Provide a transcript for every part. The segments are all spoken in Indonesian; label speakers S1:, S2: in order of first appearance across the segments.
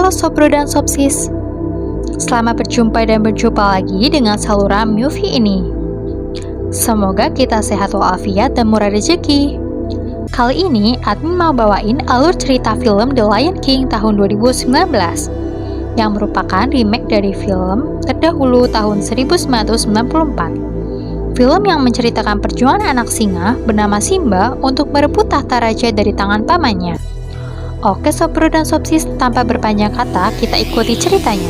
S1: Halo Sobro dan Sopsis, selamat berjumpa dan berjumpa lagi dengan saluran movie ini. Semoga kita sehat walafiat dan murah rezeki. Kali ini admin mau bawain alur cerita film The Lion King tahun 2019 yang merupakan remake dari film terdahulu tahun 1994. Film yang menceritakan perjuangan anak singa bernama Simba untuk merebut tahta raja dari tangan pamannya. Oke Sobro dan Sopsis, tanpa berpanjang kata, kita ikuti ceritanya.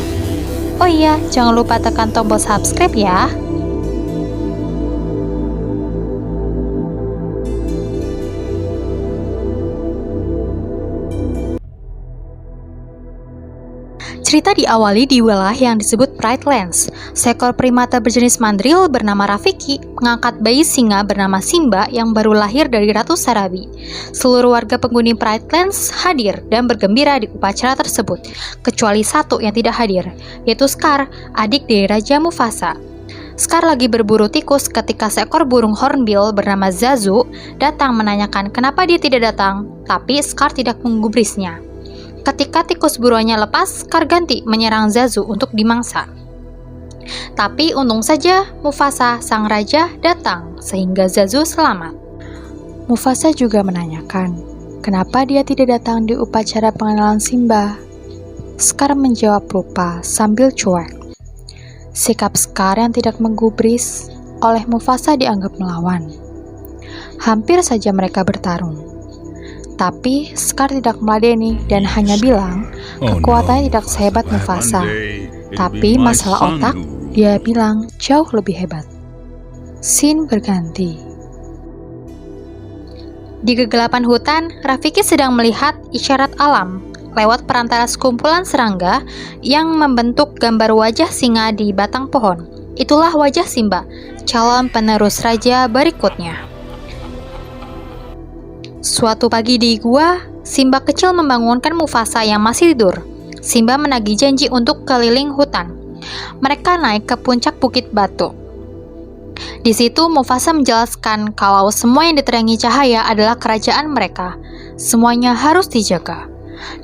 S1: Oh iya, jangan lupa tekan tombol subscribe ya. Cerita diawali di wilayah yang disebut Pride Lands. Seekor primata berjenis mandril bernama Rafiki mengangkat bayi singa bernama Simba yang baru lahir dari Ratu Sarabi. Seluruh warga penghuni Pride Lands hadir dan bergembira di upacara tersebut, kecuali satu yang tidak hadir, yaitu Scar, adik dari Raja Mufasa. Scar lagi berburu tikus ketika seekor burung hornbill bernama Zazu datang menanyakan kenapa dia tidak datang, tapi Scar tidak menggubrisnya. Ketika tikus buruannya lepas, Scar ganti menyerang Zazu untuk dimangsa. Tapi untung saja Mufasa, sang raja, datang sehingga Zazu selamat. Mufasa juga menanyakan, kenapa dia tidak datang di upacara pengenalan Simba? Scar menjawab lupa sambil cuek. Sikap Scar yang tidak menggubris oleh Mufasa dianggap melawan. Hampir saja mereka bertarung. Tapi Scar tidak meladeni dan hanya bilang kekuatannya tidak sehebat Mufasa. Tapi masalah otak, dia bilang jauh lebih hebat. Scene berganti. Di kegelapan hutan, Rafiki sedang melihat isyarat alam lewat perantara sekumpulan serangga yang membentuk gambar wajah singa di batang pohon. Itulah wajah Simba, calon penerus raja berikutnya. Suatu pagi di gua, Simba kecil membangunkan Mufasa yang masih tidur. Simba menagih janji untuk keliling hutan. Mereka naik ke puncak bukit batu. Di situ Mufasa menjelaskan kalau semua yang diterangi cahaya adalah kerajaan mereka. Semuanya harus dijaga.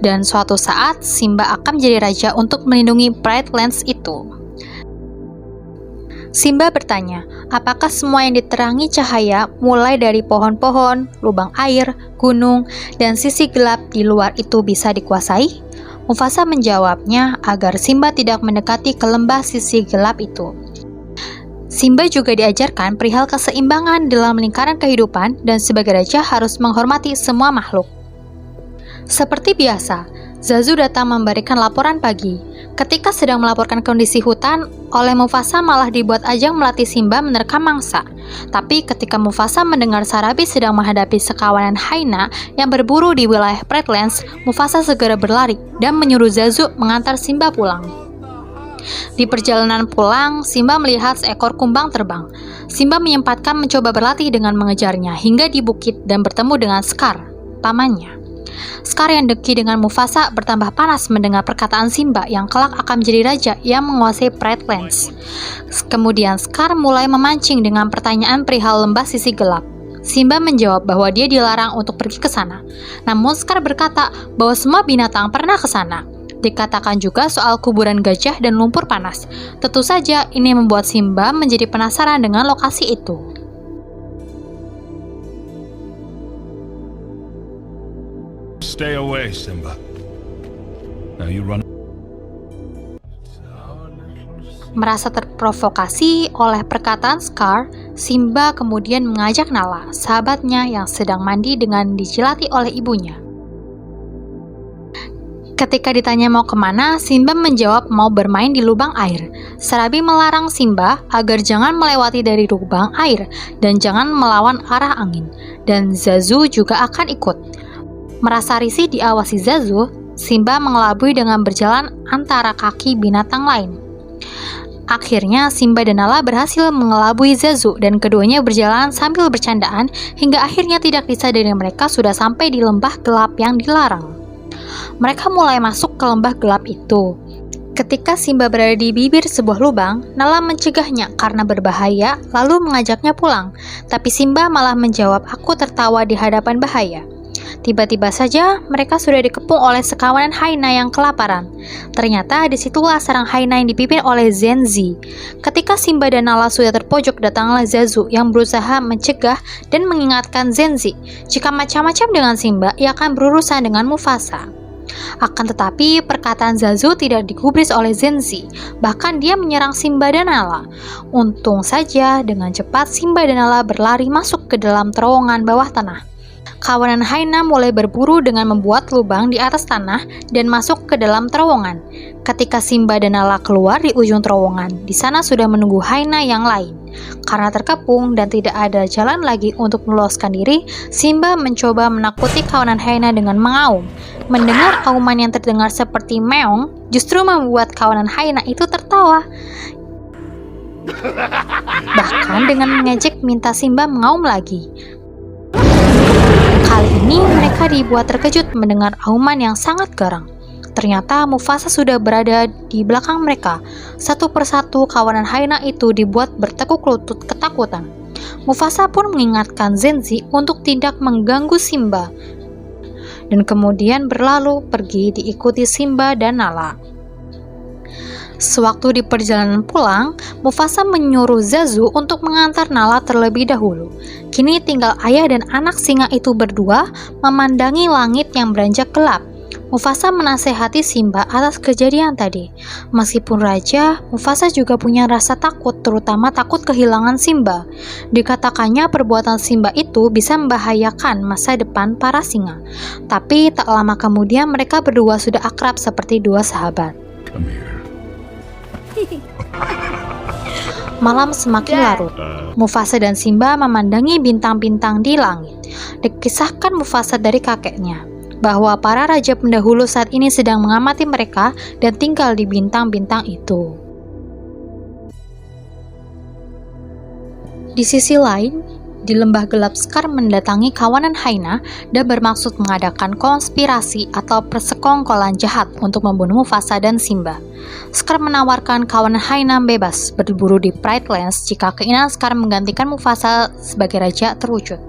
S1: Dan suatu saat Simba akan menjadi raja untuk melindungi Pride Lands itu. Simba bertanya, apakah semua yang diterangi cahaya mulai dari pohon-pohon, lubang air, gunung, dan sisi gelap di luar itu bisa dikuasai? Mufasa menjawabnya agar Simba tidak mendekati ke lembah sisi gelap itu. Simba juga diajarkan perihal keseimbangan dalam lingkaran kehidupan dan sebagai raja harus menghormati semua makhluk. Seperti biasa, Zazu datang memberikan laporan pagi. Ketika sedang melaporkan kondisi hutan, oleh Mufasa malah dibuat ajang melatih Simba menerkam mangsa. Tapi ketika Mufasa mendengar Sarabi sedang menghadapi sekawanan hyena yang berburu di wilayah Pride Lands, Mufasa segera berlari dan menyuruh Zazu mengantar Simba pulang. Di perjalanan pulang, Simba melihat seekor kumbang terbang. Simba menyempatkan mencoba berlatih dengan mengejarnya hingga di bukit dan bertemu dengan Scar, pamannya. Scar yang dengki dengan Mufasa bertambah panas mendengar perkataan Simba yang kelak akan menjadi raja yang menguasai Pride Lands. Kemudian Scar mulai memancing dengan pertanyaan perihal lembah sisi gelap. Simba menjawab bahwa dia dilarang untuk pergi ke sana. Namun Scar berkata bahwa semua binatang pernah ke sana. Dikatakan juga soal kuburan gajah dan lumpur panas. Tentu saja ini membuat Simba menjadi penasaran dengan lokasi itu.
S2: Stay away, Simba. Now you run.
S1: Merasa terprovokasi oleh perkataan Scar, Simba kemudian mengajak Nala, sahabatnya yang sedang mandi dengan dijilati oleh ibunya. Ketika ditanya mau kemana, Simba menjawab mau bermain di lubang air. Sarabi melarang Simba agar jangan melewati dari lubang air dan jangan melawan arah angin. Dan Zazu juga akan ikut. Merasa risih diawasi Zazu, Simba mengelabui dengan berjalan antara kaki binatang lain. Akhirnya Simba dan Nala berhasil mengelabui Zazu dan keduanya berjalan sambil bercandaan hingga akhirnya tidak disadari mereka sudah sampai di lembah gelap yang dilarang. Mereka mulai masuk ke lembah gelap itu. Ketika Simba berada di bibir sebuah lubang, Nala mencegahnya karena berbahaya lalu mengajaknya pulang. Tapi Simba malah menjawab, "Aku tertawa di hadapan bahaya." Tiba-tiba saja mereka sudah dikepung oleh sekawanan hyena yang kelaparan. Ternyata disitulah sarang hyena yang dipimpin oleh Zenzi. Ketika Simba dan Nala sudah terpojok, datanglah Zazu yang berusaha mencegah dan mengingatkan Zenzi jika macam-macam dengan Simba, ia akan berurusan dengan Mufasa. Akan tetapi perkataan Zazu tidak digubris oleh Zenzi, bahkan dia menyerang Simba dan Nala. Untung saja dengan cepat Simba dan Nala berlari masuk ke dalam terowongan bawah tanah. Kawanan hyena mulai berburu dengan membuat lubang di atas tanah dan masuk ke dalam terowongan. Ketika Simba dan Nala keluar di ujung terowongan, di sana sudah menunggu hyena yang lain. Karena terkepung dan tidak ada jalan lagi untuk meloloskan diri, Simba mencoba menakuti kawanan hyena dengan mengaum. Mendengar auman yang terdengar seperti meong, justru membuat kawanan hyena itu tertawa. Bahkan dengan mengejek minta Simba mengaum lagi. Kali ini mereka dibuat terkejut mendengar auman yang sangat garang. Ternyata Mufasa sudah berada di belakang mereka. Satu persatu kawanan hyena itu dibuat bertekuk lutut ketakutan. Mufasa pun mengingatkan Zenzi untuk tidak mengganggu Simba, dan kemudian berlalu pergi diikuti Simba dan Nala. Sewaktu di perjalanan pulang, Mufasa menyuruh Zazu untuk mengantar Nala terlebih dahulu. Kini tinggal ayah dan anak singa itu berdua memandangi langit yang beranjak gelap. Mufasa menasehati Simba atas kejadian tadi. Meskipun raja, Mufasa juga punya rasa takut, terutama takut kehilangan Simba. Dikatakannya perbuatan Simba itu bisa membahayakan masa depan para singa. Tapi tak lama kemudian mereka berdua sudah akrab seperti dua sahabat.
S2: Come here.
S1: Malam semakin larut. Mufasa dan Simba memandangi bintang-bintang di langit. Dikisahkan Mufasa dari kakeknya bahwa para raja pendahulu saat ini sedang mengamati mereka dan tinggal di bintang-bintang itu. Di sisi lain, di lembah gelap Scar mendatangi kawanan hyena dan bermaksud mengadakan konspirasi atau persekongkolan jahat untuk membunuh Mufasa dan Simba. Scar menawarkan kawanan hyena bebas berburu di Pride Lands jika keinginan Scar menggantikan Mufasa sebagai raja terwujud.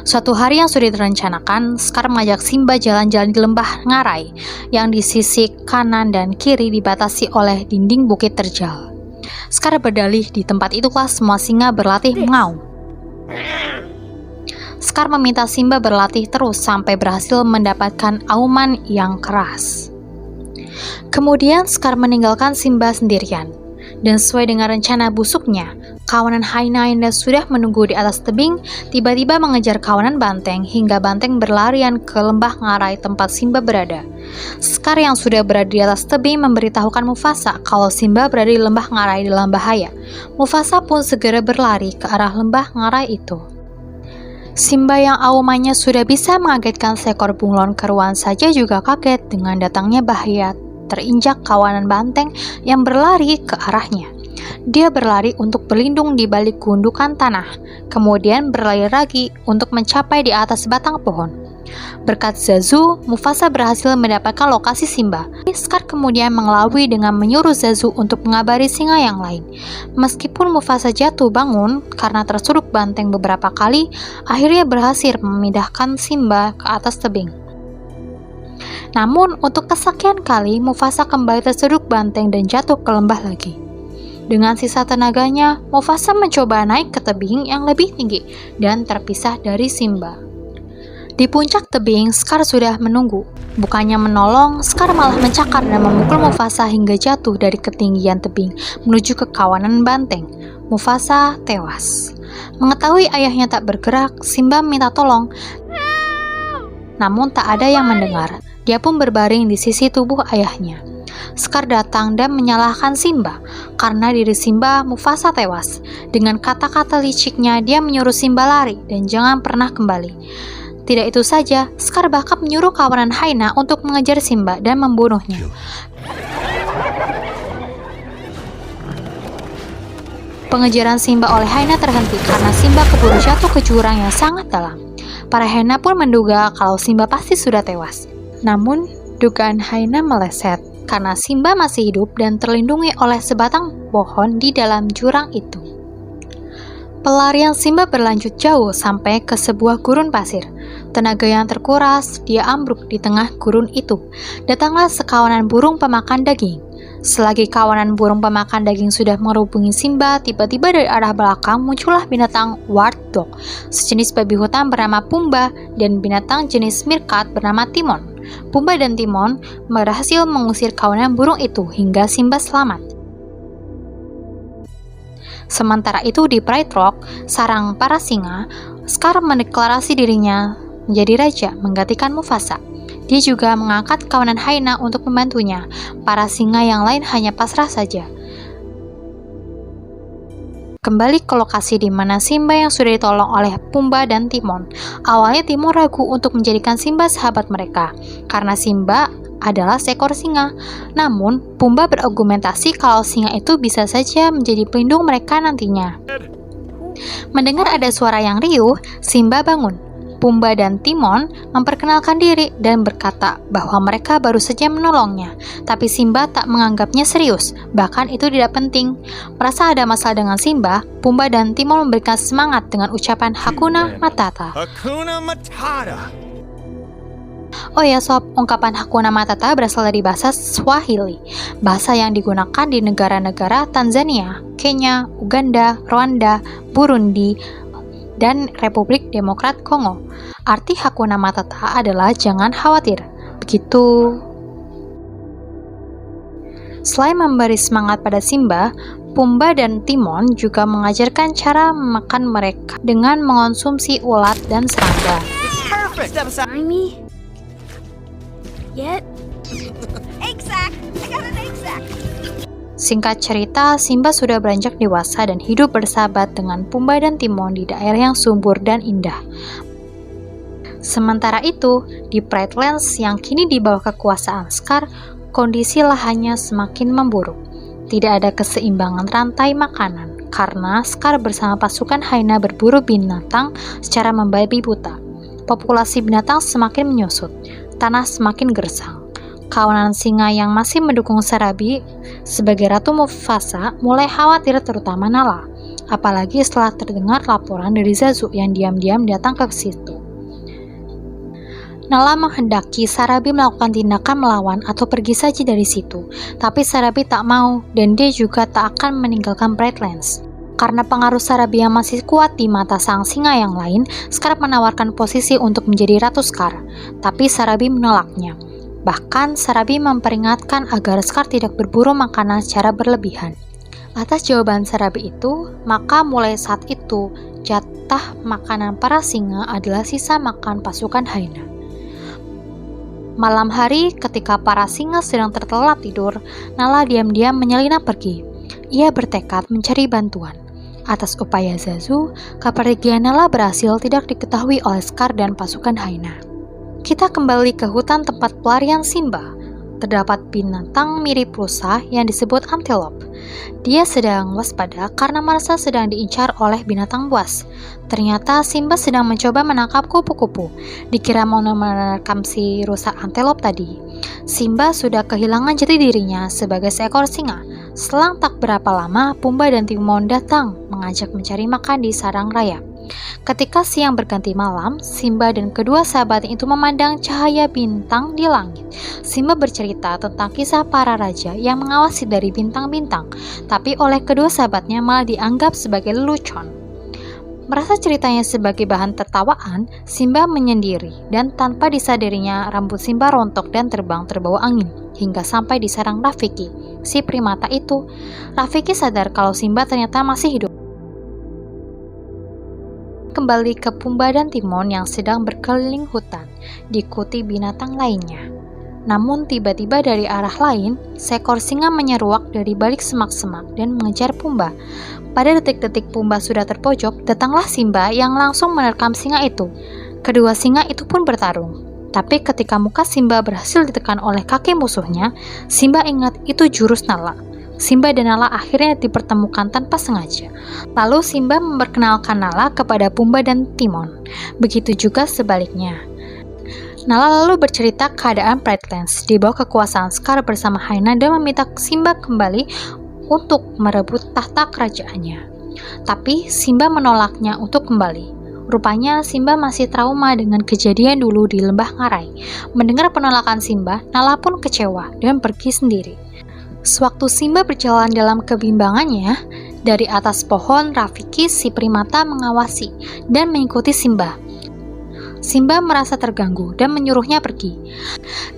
S1: Suatu hari yang sudah direncanakan, Scar mengajak Simba jalan-jalan di lembah Ngarai yang di sisi kanan dan kiri dibatasi oleh dinding bukit terjal. Scar berdalih di tempat itulah semua singa berlatih mengaum. Scar meminta Simba berlatih terus sampai berhasil mendapatkan auman yang keras. Kemudian Scar meninggalkan Simba sendirian. Dan sesuai dengan rencana busuknya, kawanan hyena yang sudah menunggu di atas tebing tiba-tiba mengejar kawanan banteng hingga banteng berlarian ke lembah Ngarai tempat Simba berada. Scar yang sudah berada di atas tebing memberitahukan Mufasa kalau Simba berada di lembah Ngarai dalam bahaya. Mufasa pun segera berlari ke arah lembah Ngarai itu. Simba yang aumannya sudah bisa mengagetkan seekor bunglon keruan saja juga kaget dengan datangnya bahaya terinjak kawanan banteng yang berlari ke arahnya. Dia berlari untuk berlindung di balik gundukan tanah, kemudian berlari lagi untuk mencapai di atas batang pohon. Berkat Zazu, Mufasa berhasil mendapatkan lokasi Simba. Scar kemudian mengelabui dengan menyuruh Zazu untuk mengabari singa yang lain. Meskipun Mufasa jatuh bangun karena tersuruk banteng beberapa kali, akhirnya berhasil memindahkan Simba ke atas tebing. Namun, untuk kesekian kali, Mufasa kembali terseduk banteng dan jatuh ke lembah lagi. Dengan sisa tenaganya, Mufasa mencoba naik ke tebing yang lebih tinggi dan terpisah dari Simba. Di puncak tebing, Scar sudah menunggu. Bukannya menolong, Scar malah mencakar dan memukul Mufasa hingga jatuh dari ketinggian tebing menuju ke kawanan banteng. Mufasa tewas. Mengetahui ayahnya tak bergerak, Simba minta tolong. Namun tak ada yang mendengar. Dia pun berbaring di sisi tubuh ayahnya. Scar datang dan menyalahkan Simba karena diri Simba Mufasa tewas. Dengan kata-kata liciknya, dia menyuruh Simba lari dan jangan pernah kembali. Tidak itu saja, Scar bahkan menyuruh kawanan hyena untuk mengejar Simba dan membunuhnya. Pengejaran Simba oleh hyena terhenti karena Simba keburu jatuh ke jurang yang sangat dalam. Para hyena pun menduga kalau Simba pasti sudah tewas. Namun, dugaan hyena meleset karena Simba masih hidup dan terlindungi oleh sebatang pohon di dalam jurang itu. Pelarian Simba berlanjut jauh sampai ke sebuah gurun pasir. Tenaga yang terkuras, dia ambruk di tengah gurun itu. Datanglah sekawanan burung pemakan daging. Selagi kawanan burung pemakan daging sudah merubungi Simba, tiba-tiba dari arah belakang muncullah binatang warthog, sejenis babi hutan bernama Pumba, dan binatang jenis meerkat bernama Timon. Pumba dan Timon berhasil mengusir kawanan burung itu hingga Simba selamat. Sementara itu di Pride Rock, sarang para singa, Scar mendeklarasi dirinya menjadi raja menggantikan Mufasa. Dia juga mengangkat kawanan hyena untuk membantunya. Para singa yang lain hanya pasrah saja. Kembali ke lokasi di mana Simba yang sudah ditolong oleh Pumba dan Timon. Awalnya Timon ragu untuk menjadikan Simba sahabat mereka, karena Simba adalah seekor singa. Namun, Pumba berargumentasi kalau singa itu bisa saja menjadi pelindung mereka nantinya. Mendengar ada suara yang riuh, Simba bangun. Pumba dan Timon memperkenalkan diri dan berkata bahwa mereka baru saja menolongnya, tapi Simba tak menganggapnya serius, bahkan itu tidak penting. Merasa ada masalah dengan Simba, Pumba dan Timon memberikan semangat dengan ucapan Hakuna Matata.
S3: Hakuna Matata.
S1: Oh ya sob, ungkapan Hakuna Matata berasal dari bahasa Swahili, bahasa yang digunakan di negara-negara Tanzania, Kenya, Uganda, Rwanda, Burundi, dan Republik Demokrat Kongo. Arti Hakuna Matata adalah jangan khawatir. Begitu. Selain memberi semangat pada Simba, Pumba dan Timon juga mengajarkan cara makan mereka dengan mengonsumsi ulat dan serangga.
S3: Perfect. Step aside.
S4: Me? Yet? Egg sack! I got an egg sack!
S1: Singkat cerita, Simba sudah beranjak dewasa dan hidup bersahabat dengan Pumba dan Timon di daerah yang subur dan indah. Sementara itu, di Pride Lands yang kini di bawah kekuasaan Scar, kondisi lahannya semakin memburuk. Tidak ada keseimbangan rantai makanan, karena Scar bersama pasukan hyena berburu binatang secara membabi buta. Populasi binatang semakin menyusut, tanah semakin gersang. Kawanan singa yang masih mendukung Sarabi sebagai Ratu Mufasa mulai khawatir, terutama Nala. Apalagi setelah terdengar laporan dari Zazu yang diam-diam datang ke situ. Nala menghendaki Sarabi melakukan tindakan melawan atau pergi saja dari situ, tapi Sarabi tak mau dan dia juga tak akan meninggalkan Pride Lands. Karena pengaruh Sarabi yang masih kuat di mata sang singa yang lain, Scar menawarkan posisi untuk menjadi Ratu Scar, tapi Sarabi menolaknya. Bahkan Sarabi memperingatkan agar Scar tidak berburu makanan secara berlebihan. Atas jawaban Sarabi itu, maka mulai saat itu jatah makanan para singa adalah sisa makan pasukan hyena. Malam hari ketika para singa sedang terlelap tidur, Nala diam-diam menyelinap pergi. Ia bertekad mencari bantuan. Atas upaya Zazu, kepergian Nala berhasil tidak diketahui oleh Scar dan pasukan hyena. Kita kembali ke hutan tempat pelarian Simba. Terdapat binatang mirip rusa yang disebut antelope. Dia sedang waspada karena merasa sedang diincar oleh binatang buas. Ternyata Simba sedang mencoba menangkap kupu-kupu. Dikira mau menerkam si rusa antelope tadi. Simba sudah kehilangan jati dirinya sebagai seekor singa. Selang tak berapa lama, Pumba dan Timon datang mengajak mencari makan di sarang raya. Ketika siang berganti malam, Simba dan kedua sahabatnya itu memandang cahaya bintang di langit. Simba bercerita tentang kisah para raja yang mengawasi dari bintang-bintang, tapi oleh kedua sahabatnya malah dianggap sebagai lelucon. Merasa ceritanya sebagai bahan tertawaan, Simba menyendiri dan tanpa disadarinya rambut Simba rontok dan terbang terbawa angin hingga sampai di sarang Rafiki, si primata itu. Rafiki sadar kalau Simba ternyata masih hidup. Kembali ke Pumba dan Timon yang sedang berkeliling hutan, diikuti binatang lainnya. Namun tiba-tiba dari arah lain, seekor singa menyeruak dari balik semak-semak dan mengejar Pumba. Pada detik-detik Pumba sudah terpojok, datanglah Simba yang langsung menerkam singa itu. Kedua singa itu pun bertarung. Tapi ketika muka Simba berhasil ditekan oleh kaki musuhnya, Simba ingat itu jurus Nala. Simba dan Nala akhirnya dipertemukan tanpa sengaja. Lalu Simba memperkenalkan Nala kepada Pumba dan Timon. Begitu juga sebaliknya. Nala lalu bercerita keadaan Pride Lands di bawah kekuasaan Scar bersama hyena dan meminta Simba kembali untuk merebut tahta kerajaannya. Tapi Simba menolaknya untuk kembali. Rupanya Simba masih trauma dengan kejadian dulu di Lembah Ngarai. Mendengar penolakan Simba, Nala pun kecewa dan pergi sendiri. Sewaktu Simba berjalan dalam kebimbangannya, dari atas pohon Rafiki si primata mengawasi dan mengikuti Simba. Simba merasa terganggu dan menyuruhnya pergi.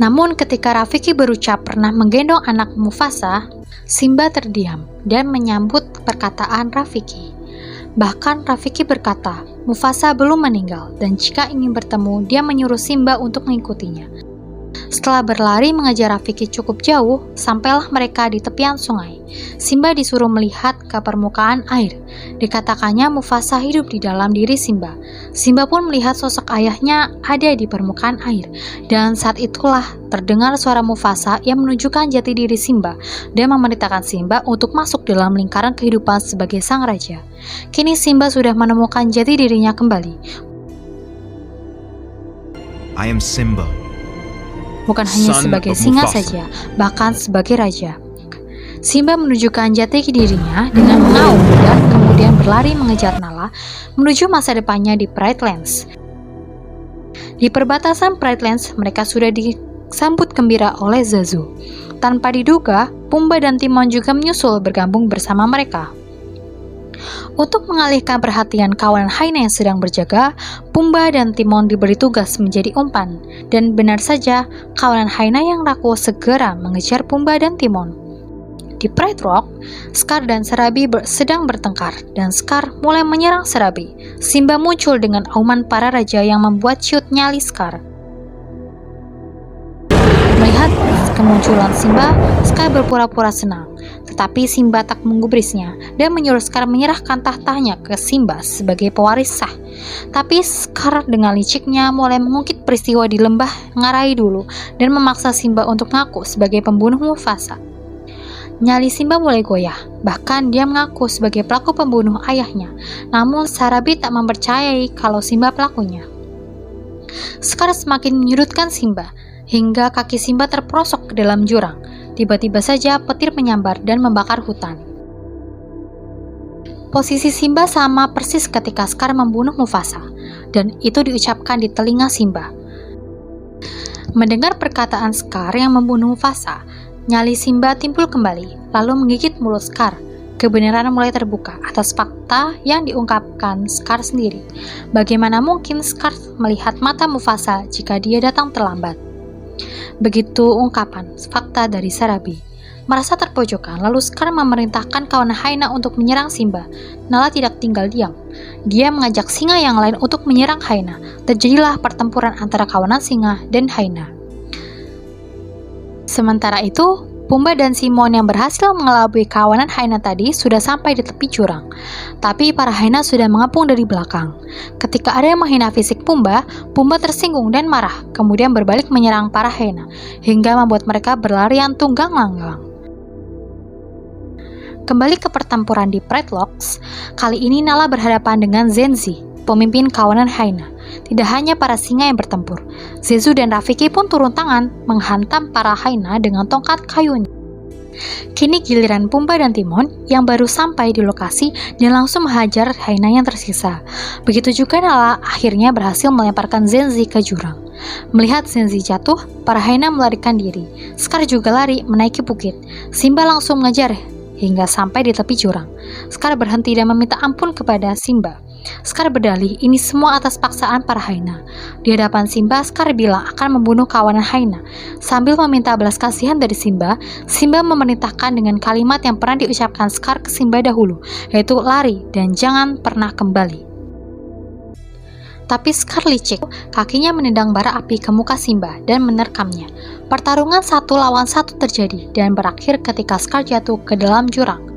S1: Namun ketika Rafiki berucap pernah menggendong anak Mufasa, Simba terdiam dan menyambut perkataan Rafiki. Bahkan Rafiki berkata, Mufasa belum meninggal dan jika ingin bertemu, dia menyuruh Simba untuk mengikutinya. Setelah berlari mengejar Rafiki cukup jauh, sampailah mereka di tepian sungai. Simba disuruh melihat ke permukaan air. Dikatakannya Mufasa hidup di dalam diri Simba. Simba pun melihat sosok ayahnya ada di permukaan air. Dan saat itulah terdengar suara Mufasa yang menunjukkan jati diri Simba dan memerintahkan Simba untuk masuk dalam lingkaran kehidupan sebagai sang raja. Kini Simba sudah menemukan jati dirinya kembali.
S3: I am Simba.
S1: Bukan hanya
S2: Son
S1: sebagai
S2: of
S1: singa
S2: Mufasa.
S1: saja, bahkan sebagai raja. Simba menunjukkan jati dirinya dengan mengaum dan kemudian berlari mengejar Nala menuju masa depannya di Pride Lands. Di perbatasan Pride Lands, mereka sudah disambut gembira oleh Zazu. Tanpa diduga, Pumba dan Timon juga menyusul bergabung bersama mereka. Untuk mengalihkan perhatian kawanan Haina yang sedang berjaga, Pumba dan Timon diberi tugas menjadi umpan. Dan benar saja, kawanan Haina yang rakus segera mengejar Pumba dan Timon. Di Pride Rock, Scar dan Serabi sedang bertengkar, dan Scar mulai menyerang Serabi. Simba muncul dengan auman para raja yang membuat ciut nyali Scar. Melihat kemunculan Simba, Scar berpura-pura senang. Tetapi Simba tak menggubrisnya dan menyuruh Scar menyerahkan tahtanya ke Simba sebagai pewaris sah. Tapi Scar dengan liciknya mulai mengungkit peristiwa di Lembah Ngarai dulu dan memaksa Simba untuk mengaku sebagai pembunuh Mufasa. Nyali Simba mulai goyah, bahkan dia mengaku sebagai pelaku pembunuh ayahnya. Namun Sarabi tak mempercayai kalau Simba pelakunya. Scar semakin menyudutkan Simba, hingga kaki Simba terperosok ke dalam jurang. Tiba-tiba saja petir menyambar dan membakar hutan. Posisi Simba sama persis ketika Scar membunuh Mufasa, dan itu diucapkan di telinga Simba. Mendengar perkataan Scar yang membunuh Mufasa, nyali Simba timbul kembali, lalu menggigit mulut Scar. Kebenaran mulai terbuka atas fakta yang diungkapkan Scar sendiri. Bagaimana mungkin Scar melihat mata Mufasa jika dia datang terlambat? Begitu ungkapan fakta dari Sarabi. Merasa terpojokan, lalu Scar memerintahkan kawanan Haina untuk menyerang Simba. Nala tidak tinggal diam. Dia mengajak singa yang lain untuk menyerang Haina. Terjadilah pertempuran antara kawanan singa dan Haina. Sementara itu, Pumba dan Simon yang berhasil mengelabui kawanan Haina tadi sudah sampai di tepi jurang. Tapi para Haina sudah mengepung dari belakang. Ketika ada yang menghina fisik Pumba, Pumba tersinggung dan marah, kemudian berbalik menyerang para Haina, hingga membuat mereka berlarian tunggang langgang. Kembali ke pertempuran di Pride Locks, kali ini Nala berhadapan dengan Zenzi, pemimpin kawanan Haina. Tidak hanya para singa yang bertempur, Zezu dan Rafiki pun turun tangan menghantam para Haina dengan tongkat kayunya. Kini giliran Pumba dan Timon yang baru sampai di lokasi dan langsung menghajar Haina yang tersisa. Begitu juga Nala akhirnya berhasil melemparkan Zenzi ke jurang. Melihat Zenzi jatuh, para Haina melarikan diri. Scar juga lari menaiki bukit. Simba langsung mengejar hingga sampai di tepi jurang. Scar berhenti dan meminta ampun kepada Simba. Scar berdalih ini semua atas paksaan para Haina. Di hadapan Simba, Scar bilang akan membunuh kawanan Haina. Sambil meminta belas kasihan dari Simba, Simba memerintahkan dengan kalimat yang pernah diucapkan Scar ke Simba dahulu, yaitu lari dan jangan pernah kembali. Tapi Scar licik, kakinya menendang bara api ke muka Simba dan menerkamnya. Pertarungan 1 lawan 1 terjadi dan berakhir ketika Scar jatuh ke dalam jurang.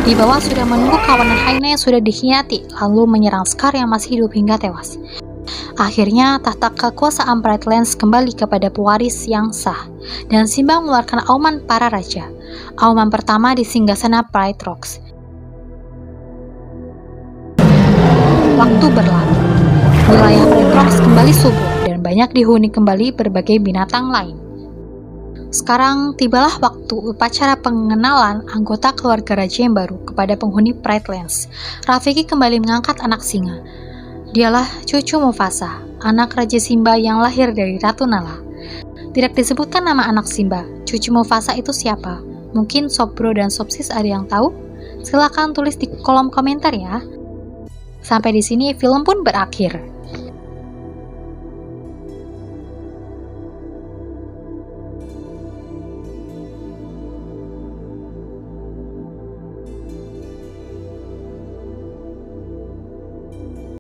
S1: Di bawah sudah menunggu kawanan Haina yang sudah dikhianati, lalu menyerang Scar yang masih hidup hingga tewas. Akhirnya, tahta kekuasaan Pride Lands kembali kepada pewaris yang sah, dan Simba mengeluarkan auman para raja. Auman pertama di singgasana Pride Rocks. Waktu berlalu, wilayah Pride Rocks kembali subur, dan dan banyak dihuni kembali berbagai binatang lain. Sekarang tibalah waktu upacara pengenalan anggota keluarga raja yang baru kepada penghuni Pride-Lands. Rafiki kembali mengangkat anak singa. Dialah cucu Mufasa, anak Raja Simba yang lahir dari Ratu Nala. Tidak disebutkan nama anak Simba. Cucu Mufasa itu siapa? Mungkin Sob Bro dan Sob Sis ada yang tahu? Silakan tulis di kolom komentar ya. Sampai di sini film pun berakhir.